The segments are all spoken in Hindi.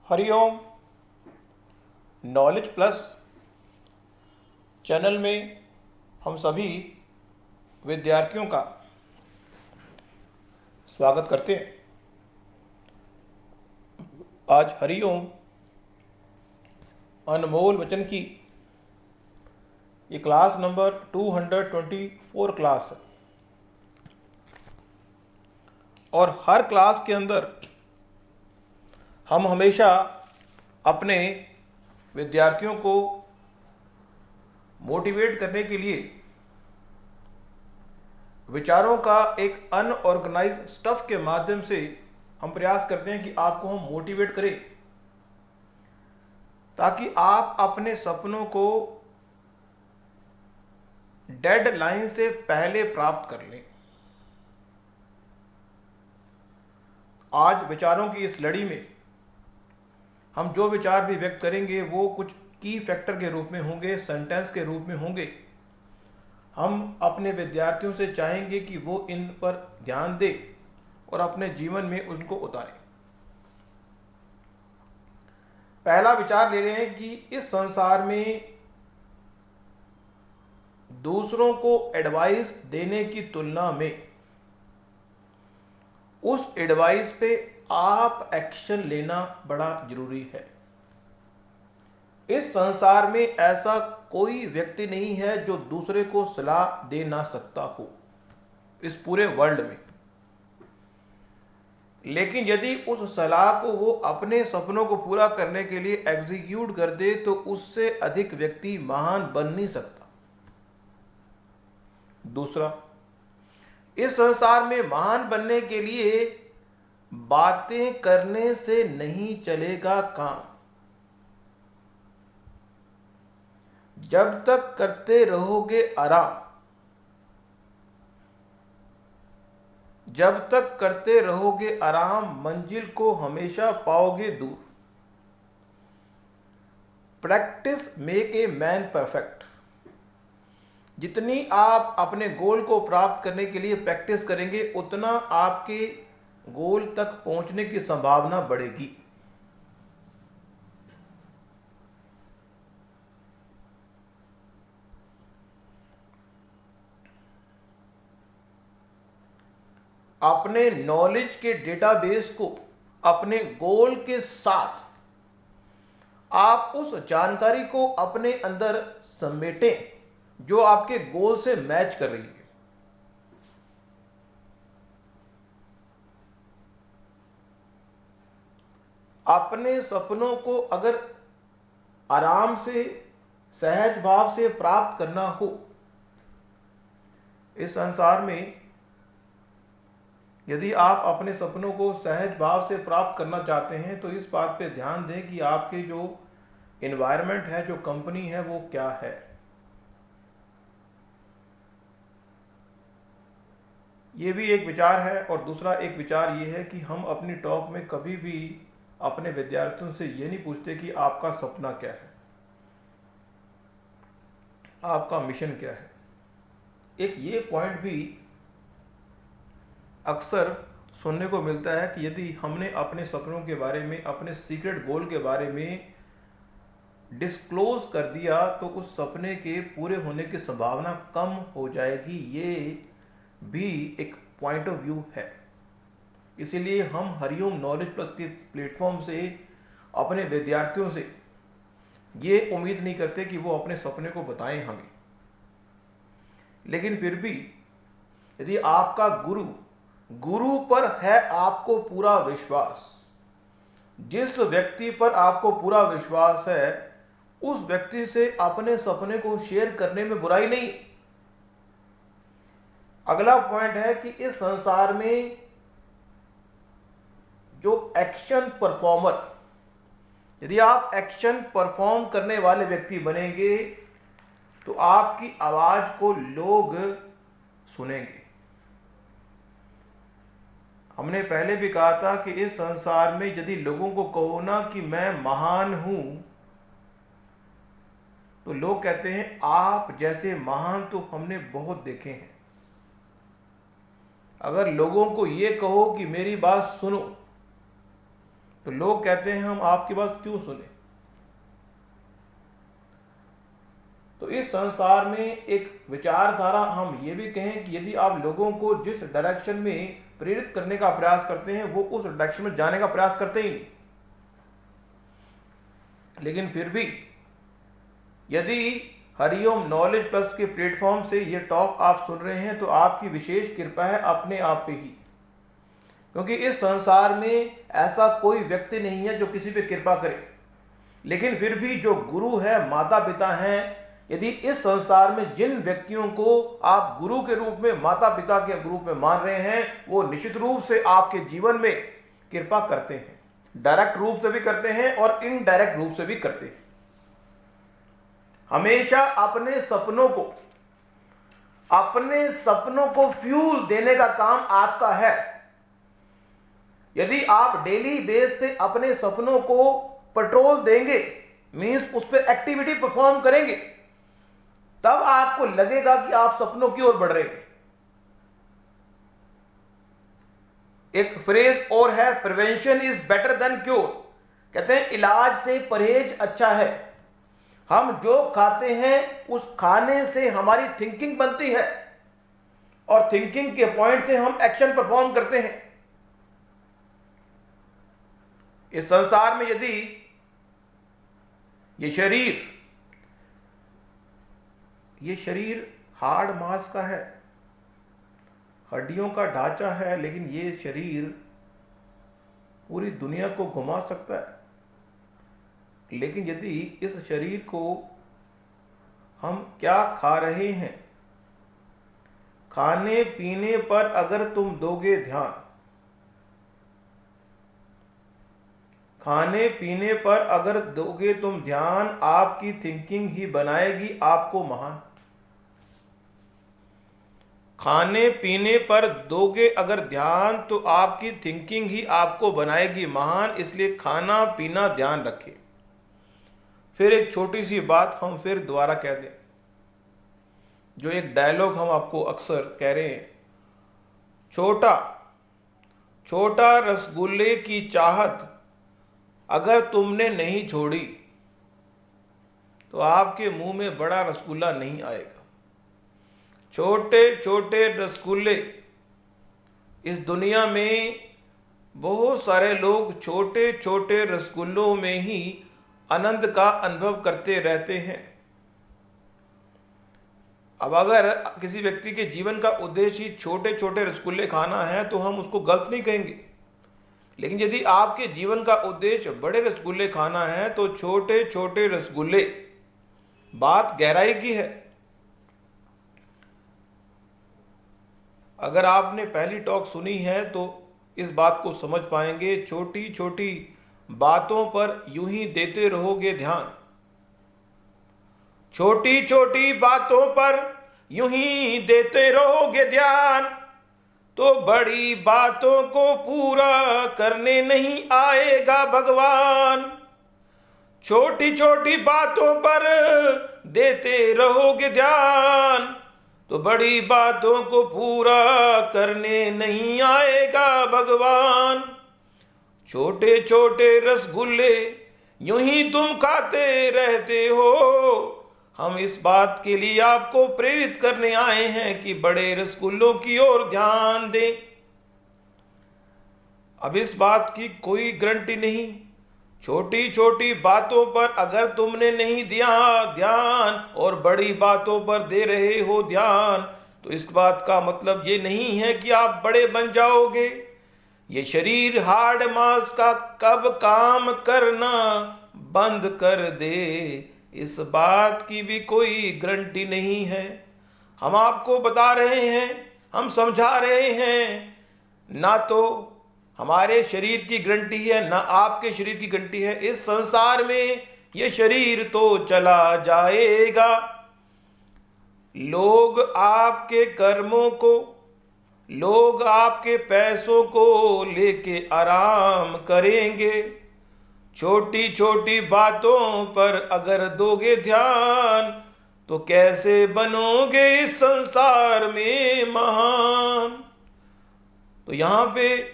हरिओम। नॉलेज प्लस चैनल में हम सभी विद्यार्थियों का स्वागत करते हैं। आज हरिओम अनमोल वचन की ये क्लास नंबर 224 क्लास है और हर क्लास के अंदर हम हमेशा अपने विद्यार्थियों को मोटिवेट करने के लिए विचारों का एक अनऑर्गेनाइज स्टफ के माध्यम से हम प्रयास करते हैं कि आपको हम मोटिवेट करें ताकि आप अपने सपनों को डेडलाइन से पहले प्राप्त कर लें। आज विचारों की इस लड़ी में हम जो विचार भी व्यक्त करेंगे वो कुछ की फैक्टर के रूप में होंगे, सेंटेंस के रूप में होंगे। हम अपने विद्यार्थियों से चाहेंगे कि वो इन पर ध्यान दें और अपने जीवन में उनको उतारें। पहला विचार ले रहे हैं कि इस संसार में दूसरों को एडवाइस देने की तुलना में उस एडवाइस पे आप एक्शन लेना बड़ा जरूरी है। इस संसार में ऐसा कोई व्यक्ति नहीं है जो दूसरे को सलाह दे ना सकता हो इस पूरे वर्ल्ड में, लेकिन यदि उस सलाह को वो अपने सपनों को पूरा करने के लिए एग्जीक्यूट कर दे तो उससे अधिक व्यक्ति महान बन नहीं सकता। दूसरा, इस संसार में महान बनने के लिए बातें करने से नहीं चलेगा काम। जब तक करते रहोगे आराम, जब तक करते रहोगे आराम, मंजिल को हमेशा पाओगे दूर। Practice make a man perfect. जितनी आप अपने गोल को प्राप्त करने के लिए प्रैक्टिस करेंगे उतना आपके गोल तक पहुंचने की संभावना बढ़ेगी। अपने नॉलेज के डेटाबेस को अपने गोल के साथ आप उस जानकारी को अपने अंदर समेटें जो आपके गोल से मैच कर रही है। अपने सपनों को अगर आराम से, सहज भाव से प्राप्त करना हो इस संसार में, यदि आप अपने सपनों को सहज भाव से प्राप्त करना चाहते हैं तो इस बात पे ध्यान दें कि आपके जो एनवायरनमेंट है, जो कंपनी है, वो क्या है। ये भी एक विचार है। और दूसरा एक विचार ये है कि हम अपनी टॉक में कभी भी अपने विद्यार्थियों से ये नहीं पूछते कि आपका सपना क्या है, आपका मिशन क्या है। एक ये पॉइंट भी अक्सर सुनने को मिलता है कि यदि हमने अपने सपनों के बारे में, अपने सीक्रेट गोल के बारे में डिस्क्लोज कर दिया तो उस सपने के पूरे होने की संभावना कम हो जाएगी। ये भी एक पॉइंट ऑफ व्यू है। इसीलिए हम हरिओम नॉलेज प्लस के प्लेटफॉर्म से अपने विद्यार्थियों से ये उम्मीद नहीं करते कि वो अपने सपने को बताएं हमें, लेकिन फिर भी यदि आपका गुरु पर है आपको पूरा विश्वास, जिस व्यक्ति पर आपको पूरा विश्वास है उस व्यक्ति से अपने सपने को शेयर करने में बुराई नहीं। अगला पॉइंट है कि इस संसार में जो एक्शन परफॉर्मर, यदि आप एक्शन परफॉर्म करने वाले व्यक्ति बनेंगे तो आपकी आवाज को लोग सुनेंगे। हमने पहले भी कहा था कि इस संसार में यदि लोगों को कहो ना कि मैं महान हूं तो लोग कहते हैं आप जैसे महान तो हमने बहुत देखे हैं। अगर लोगों को यह कहो कि मेरी बात सुनो तो लोग कहते हैं हम आपकी बात क्यों सुने। तो इस संसार में एक विचारधारा, हम ये भी कहें कि यदि आप लोगों को जिस डायरेक्शन में प्रेरित करने का प्रयास करते हैं वो उस डायरेक्शन में जाने का प्रयास करते ही नहीं। लेकिन फिर भी यदि हरिओम नॉलेज प्लस के प्लेटफॉर्म से ये टॉक आप सुन रहे हैं तो आपकी विशेष कृपा है अपने आप पे ही, क्योंकि इस संसार में ऐसा कोई व्यक्ति नहीं है जो किसी पे कृपा करे। लेकिन फिर भी जो गुरु है, माता पिता हैं, यदि इस संसार में जिन व्यक्तियों को आप गुरु के रूप में, माता पिता के रूप में मान रहे हैं, वो निश्चित रूप से आपके जीवन में कृपा करते हैं। डायरेक्ट रूप से भी करते हैं और इनडायरेक्ट रूप से भी करते हैं। हमेशा अपने सपनों को फ्यूल देने का काम आपका है। यदि आप डेली बेस पे अपने सपनों को पेट्रोल देंगे, मींस उस पर एक्टिविटी परफॉर्म करेंगे, तब आपको लगेगा कि आप सपनों की ओर बढ़ रहे हैं। एक फ्रेज और है, prevention is better than cure. कहते हैं इलाज से परहेज अच्छा है। हम जो खाते हैं उस खाने से हमारी थिंकिंग बनती है और थिंकिंग के पॉइंट से हम एक्शन परफॉर्म करते हैं। इस संसार में यदि ये शरीर हार्ड मांस का है, हड्डियों का ढांचा है, लेकिन ये शरीर पूरी दुनिया को घुमा सकता है। लेकिन यदि इस शरीर को हम क्या खा रहे हैं, खाने पीने पर अगर तुम दोगे ध्यान, खाने पीने पर अगर दोगे तुम ध्यान, आपकी थिंकिंग ही बनाएगी आपको महान। खाने पीने पर दोगे अगर ध्यान तो आपकी थिंकिंग ही आपको बनाएगी महान। इसलिए खाना पीना ध्यान रखें। फिर एक छोटी सी बात हम फिर दोबारा कह दें, जो एक डायलॉग हम आपको अक्सर कह रहे हैं, छोटा रसगुल्ले की चाहत अगर तुमने नहीं छोड़ी तो आपके मुंह में बड़ा रसगुल्ला नहीं आएगा। छोटे छोटे रसगुल्ले, इस दुनिया में बहुत सारे लोग छोटे छोटे रसगुल्लों में ही आनंद का अनुभव करते रहते हैं। अब अगर किसी व्यक्ति के जीवन का उद्देश्य ही छोटे छोटे रसगुल्ले खाना है तो हम उसको गलत नहीं कहेंगे। लेकिन यदि आपके जीवन का उद्देश्य बड़े रसगुल्ले खाना है तो छोटे छोटे रसगुल्ले, बात गहराई की है। अगर आपने पहली टॉक सुनी है तो इस बात को समझ पाएंगे। छोटी छोटी बातों पर यूं ही देते रहोगे ध्यान, छोटी छोटी बातों पर यूं ही देते रहोगे ध्यान, तो बड़ी बातों को पूरा करने नहीं आएगा भगवान। छोटी छोटी बातों पर देते रहोगे ध्यान, तो बड़ी बातों को पूरा करने नहीं आएगा भगवान। छोटे छोटे रसगुल्ले यूं ही तुम खाते रहते हो, हम इस बात के लिए आपको प्रेरित करने आए हैं कि बड़े रसगुल्लों की ओर ध्यान दें। अब इस बात की कोई गारंटी नहीं, छोटी छोटी बातों पर अगर तुमने नहीं दिया ध्यान और बड़ी बातों पर दे रहे हो ध्यान, तो इस बात का मतलब ये नहीं है कि आप बड़े बन जाओगे। ये शरीर हार्ड मांस का कब काम करना बंद कर दे, इस बात की भी कोई गारंटी नहीं है। हम आपको बता रहे हैं, हम समझा रहे हैं, ना तो हमारे शरीर की गारंटी है ना आपके शरीर की गारंटी है। इस संसार में ये शरीर तो चला जाएगा। लोग आपके कर्मों को, लोग आपके पैसों को लेके आराम करेंगे। छोटी छोटी बातों पर अगर दोगे ध्यान तो कैसे बनोगे इस संसार में महान। तो यहाँ पे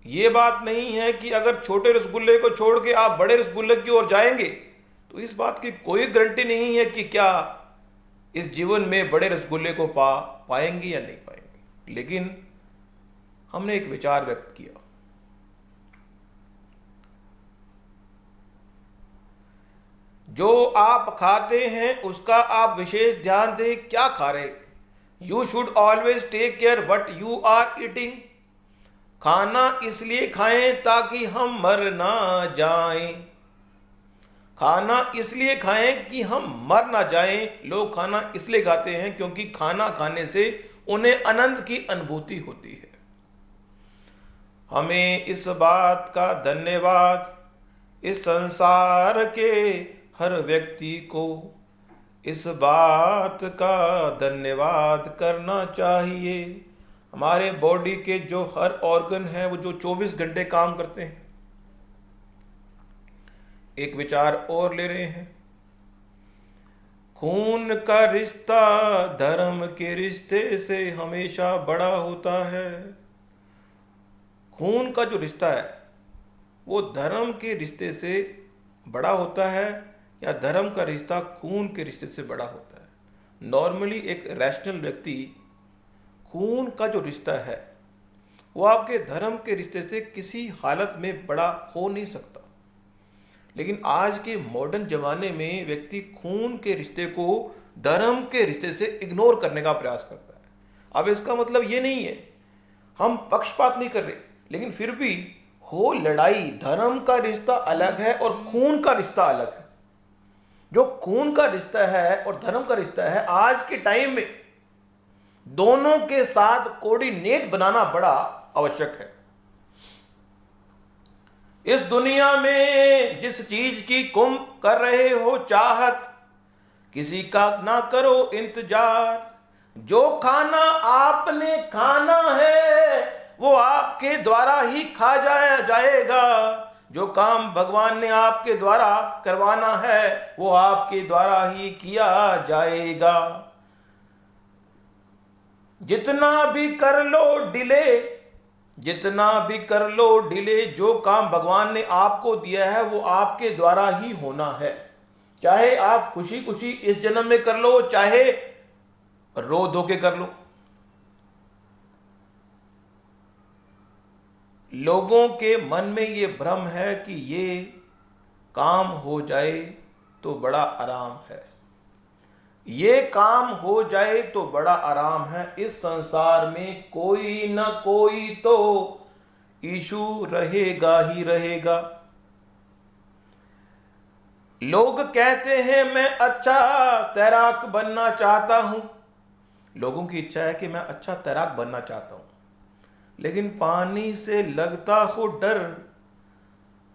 ये बात नहीं है कि अगर छोटे रसगुल्ले को छोड़ के आप बड़े रसगुल्ले की ओर जाएंगे तो इस बात की कोई गारंटी नहीं है कि क्या इस जीवन में बड़े रसगुल्ले को पाएंगे या नहीं पाएंगे। लेकिन हमने एक विचार व्यक्त किया, जो आप खाते हैं उसका आप विशेष ध्यान दें क्या खा रहे। You should always take care what you are eating. खाना इसलिए खाएं ताकि हम मर ना जाएं। खाना इसलिए खाएं कि हम मर ना जाएं। लोग खाना इसलिए खाते हैं क्योंकि खाना खाने से उन्हें आनंद की अनुभूति होती है। हमें इस बात का धन्यवाद इस संसार के हर व्यक्ति को इस बात का धन्यवाद करना चाहिए। हमारे बॉडी के जो हर ऑर्गन है वो जो 24 घंटे काम करते हैं। एक विचार और ले रहे हैं, खून का रिश्ता धर्म के रिश्ते से हमेशा बड़ा होता है। खून का जो रिश्ता है वो धर्म के रिश्ते से बड़ा होता है या धर्म का रिश्ता खून के रिश्ते से बड़ा होता है। नॉर्मली एक रैशनल व्यक्ति खून का जो रिश्ता है वो आपके धर्म के रिश्ते से किसी हालत में बड़ा हो नहीं सकता। लेकिन आज के मॉडर्न जमाने में व्यक्ति खून के रिश्ते को धर्म के रिश्ते से इग्नोर करने का प्रयास करता है। अब इसका मतलब ये नहीं है, हम पक्षपात नहीं कर रहे, लेकिन फिर भी हो लड़ाई, धर्म का रिश्ता अलग है और खून का रिश्ता अलग है। जो खून का रिश्ता है और धर्म का रिश्ता है, आज के टाइम में दोनों के साथ कोऑर्डिनेट बनाना बड़ा आवश्यक है। इस दुनिया में जिस चीज की तुम कर रहे हो चाहत, किसी का ना करो इंतजार। जो खाना आपने खाना है वो आपके द्वारा ही खा जाएगा। जो काम भगवान ने आपके द्वारा करवाना है वो आपके द्वारा ही किया जाएगा। जितना भी कर लो डिले, जितना भी कर लो डिले, जो काम भगवान ने आपको दिया है वो आपके द्वारा ही होना है। चाहे आप खुशी खुशी इस जन्म में कर लो, चाहे रो धो के कर लो। लोगों के मन में ये भ्रम है कि ये काम हो जाए तो बड़ा आराम है, ये काम हो जाए तो बड़ा आराम है। इस संसार में कोई ना कोई तो इशू रहेगा ही रहेगा। लोग कहते हैं मैं अच्छा तैराक बनना चाहता हूं। लोगों की इच्छा है कि मैं अच्छा तैराक बनना चाहता हूं, लेकिन पानी से लगता हो डर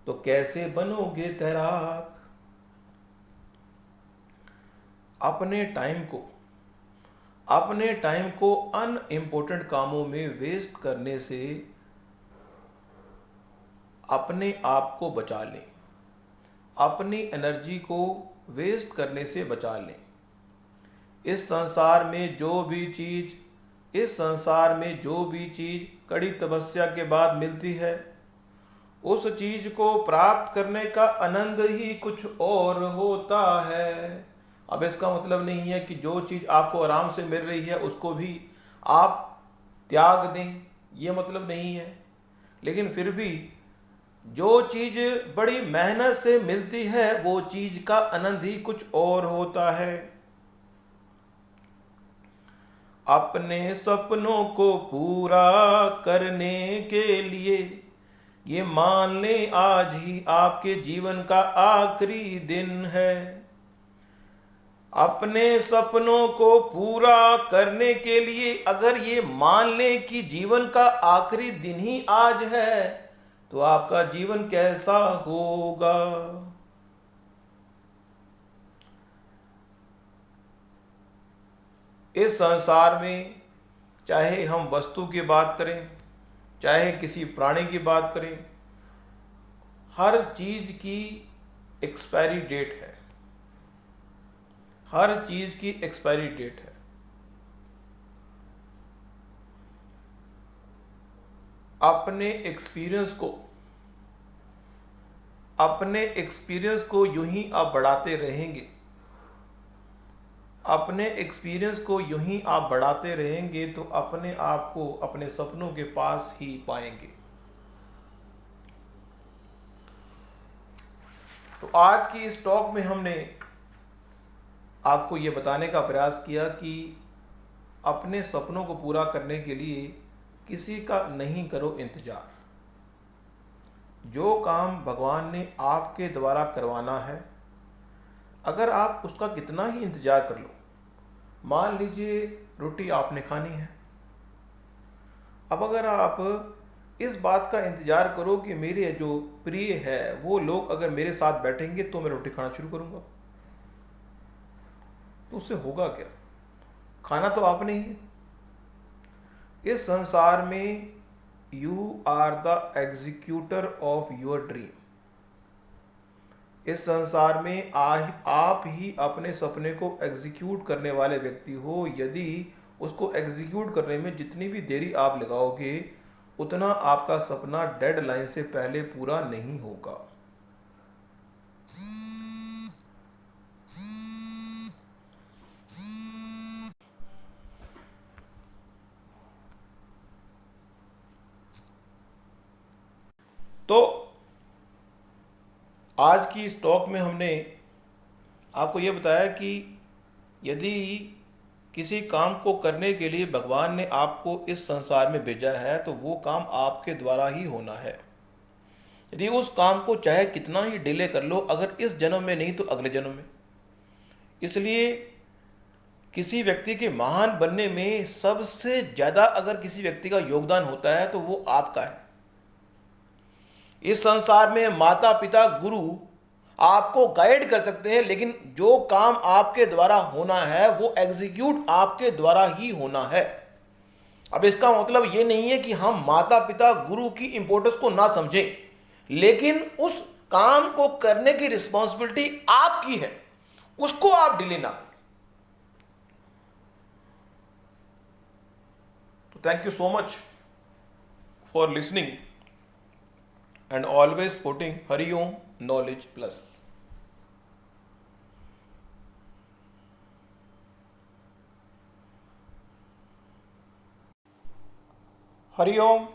तो कैसे बनोगे तैराक। अपने टाइम को अनइम्पोर्टेंट कामों में वेस्ट करने से अपने आप को बचा लें, अपनी एनर्जी को वेस्ट करने से बचा लें। इस संसार में जो भी चीज़ कड़ी तपस्या के बाद मिलती है, उस चीज़ को प्राप्त करने का आनंद ही कुछ और होता है। अब इसका मतलब नहीं है कि जो चीज़ आपको आराम से मिल रही है उसको भी आप त्याग दें, ये मतलब नहीं है। लेकिन फिर भी जो चीज़ बड़ी मेहनत से मिलती है वो चीज़ का आनंद ही कुछ और होता है। अपने सपनों को पूरा करने के लिए ये मान लें आज ही आपके जीवन का आखिरी दिन है। अपने सपनों को पूरा करने के लिए अगर ये मान लें कि जीवन का आखिरी दिन ही आज है तो आपका जीवन कैसा होगा। इस संसार में चाहे हम वस्तु की बात करें, चाहे किसी प्राणी की बात करें, हर चीज की एक्सपायरी डेट है, हर चीज की एक्सपायरी डेट है। अपने एक्सपीरियंस को यूं ही आप बढ़ाते रहेंगे, तो अपने आप को अपने सपनों के पास ही पाएंगे। तो आज की इस टॉक में हमने आपको ये बताने का प्रयास किया कि अपने सपनों को पूरा करने के लिए किसी का नहीं करो इंतजार। जो काम भगवान ने आपके द्वारा करवाना है, अगर आप उसका कितना ही इंतजार कर लो, मान लीजिए रोटी आपने खानी है, अब अगर आप इस बात का इंतजार करो कि मेरे जो प्रिय है वो लोग अगर मेरे साथ बैठेंगे तो मैं रोटी खाना शुरू करूंगा, तो उससे होगा क्या? खाना तो आपने ही है। इस संसार में you are the executor of your dream. इस संसार में आप ही अपने सपने को एग्जीक्यूट करने वाले व्यक्ति हो। यदि उसको एग्जीक्यूट करने में जितनी भी देरी आप लगाओगे, उतना आपका सपना डेडलाइन से पहले पूरा नहीं होगा। तो आज की इस टॉक में हमने आपको यह बताया कि यदि किसी काम को करने के लिए भगवान ने आपको इस संसार में भेजा है तो वो काम आपके द्वारा ही होना है। यदि उस काम को चाहे कितना ही डिले कर लो, अगर इस जन्म में नहीं तो अगले जन्म में। इसलिए किसी व्यक्ति के महान बनने में सबसे ज्यादा अगर किसी व्यक्ति का योगदान होता है तो वो आपका है। इस संसार में माता पिता गुरु आपको गाइड कर सकते हैं, लेकिन जो काम आपके द्वारा होना है वो एग्जीक्यूट आपके द्वारा ही होना है। अब इसका मतलब ये नहीं है कि हम माता पिता गुरु की इंपॉर्टेंस को ना समझें, लेकिन उस काम को करने की रिस्पॉन्सिबिलिटी आपकी है, उसको आप डिले ना करें। तो thank you so much for listening and always supporting Hari Om Knowledge Plus. Hari Om.